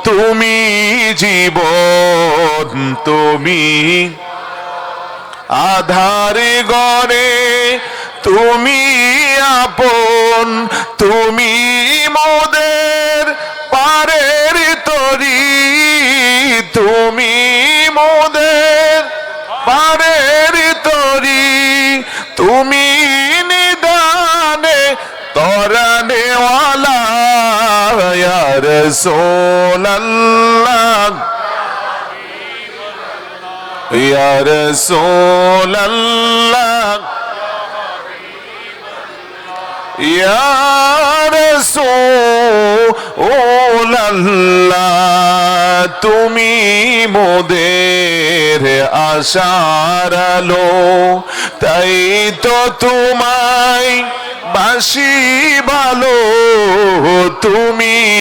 তুমি জীবন, তুমি আধারে গড়ে, তুমি আপন, তুমি মোদের পারের তরি, তুমি মোদের পারের তরি, তুমি নিদানে তরানেওয়ালা ইয়া রাসূলুল্লাহ ইয়া রাসূলুল্লাহ ইয়া রাসূলুল্লাহ, তুমি মোদের আশার আলো, তাই তো তোমায় বাসি ভালো, তুমি